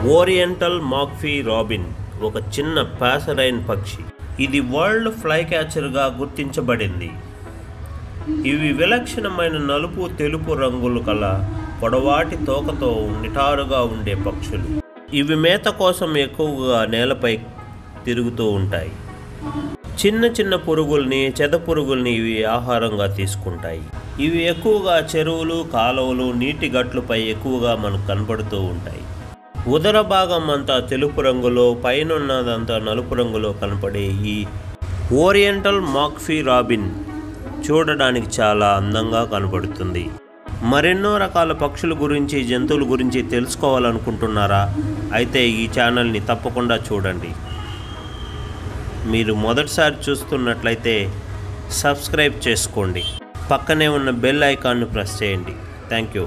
Oriental మాక్ఫీ robin ఒక చిన్న పాసరైన్ పక్షి. ఇది వరల్డ్ ఫ్లై క్యాచర్గా గుర్తించబడింది. ఇవి విలక్షణమైన నలుపు తెలుపు రంగులు కల పొడవాటి తోకతో నిటారుగా ఉండే పక్షులు. ఇవి మేత కోసం ఎక్కువగా నేలపై తిరుగుతూ ఉంటాయి. చిన్న చిన్న పురుగుల్ని, చెద పురుగుల్ని ఇవి ఆహారంగా తీసుకుంటాయి. ఇవి ఎక్కువగా చెరువులు, కాలువలు, నీటి గట్లపై ఎక్కువగా మనకు కనపడుతూ ఉంటాయి. ఉదర భాగం అంతా తెలుపు రంగులో, పైనున్నదంతా నలుపు రంగులో కనపడే ఈ ఓరియంటల్ మాక్ఫీ రాబిన్ చూడడానికి చాలా అందంగా కనపడుతుంది. మరెన్నో రకాల పక్షుల గురించి, జంతువుల గురించి తెలుసుకోవాలనుకుంటున్నారా? అయితే ఈ ఛానల్ని తప్పకుండా చూడండి. మీరు మొదటిసారి చూస్తున్నట్లయితే సబ్స్క్రైబ్ చేసుకోండి. పక్కనే ఉన్న బెల్ ఐకాన్ను ప్రెస్ చేయండి. Thank you.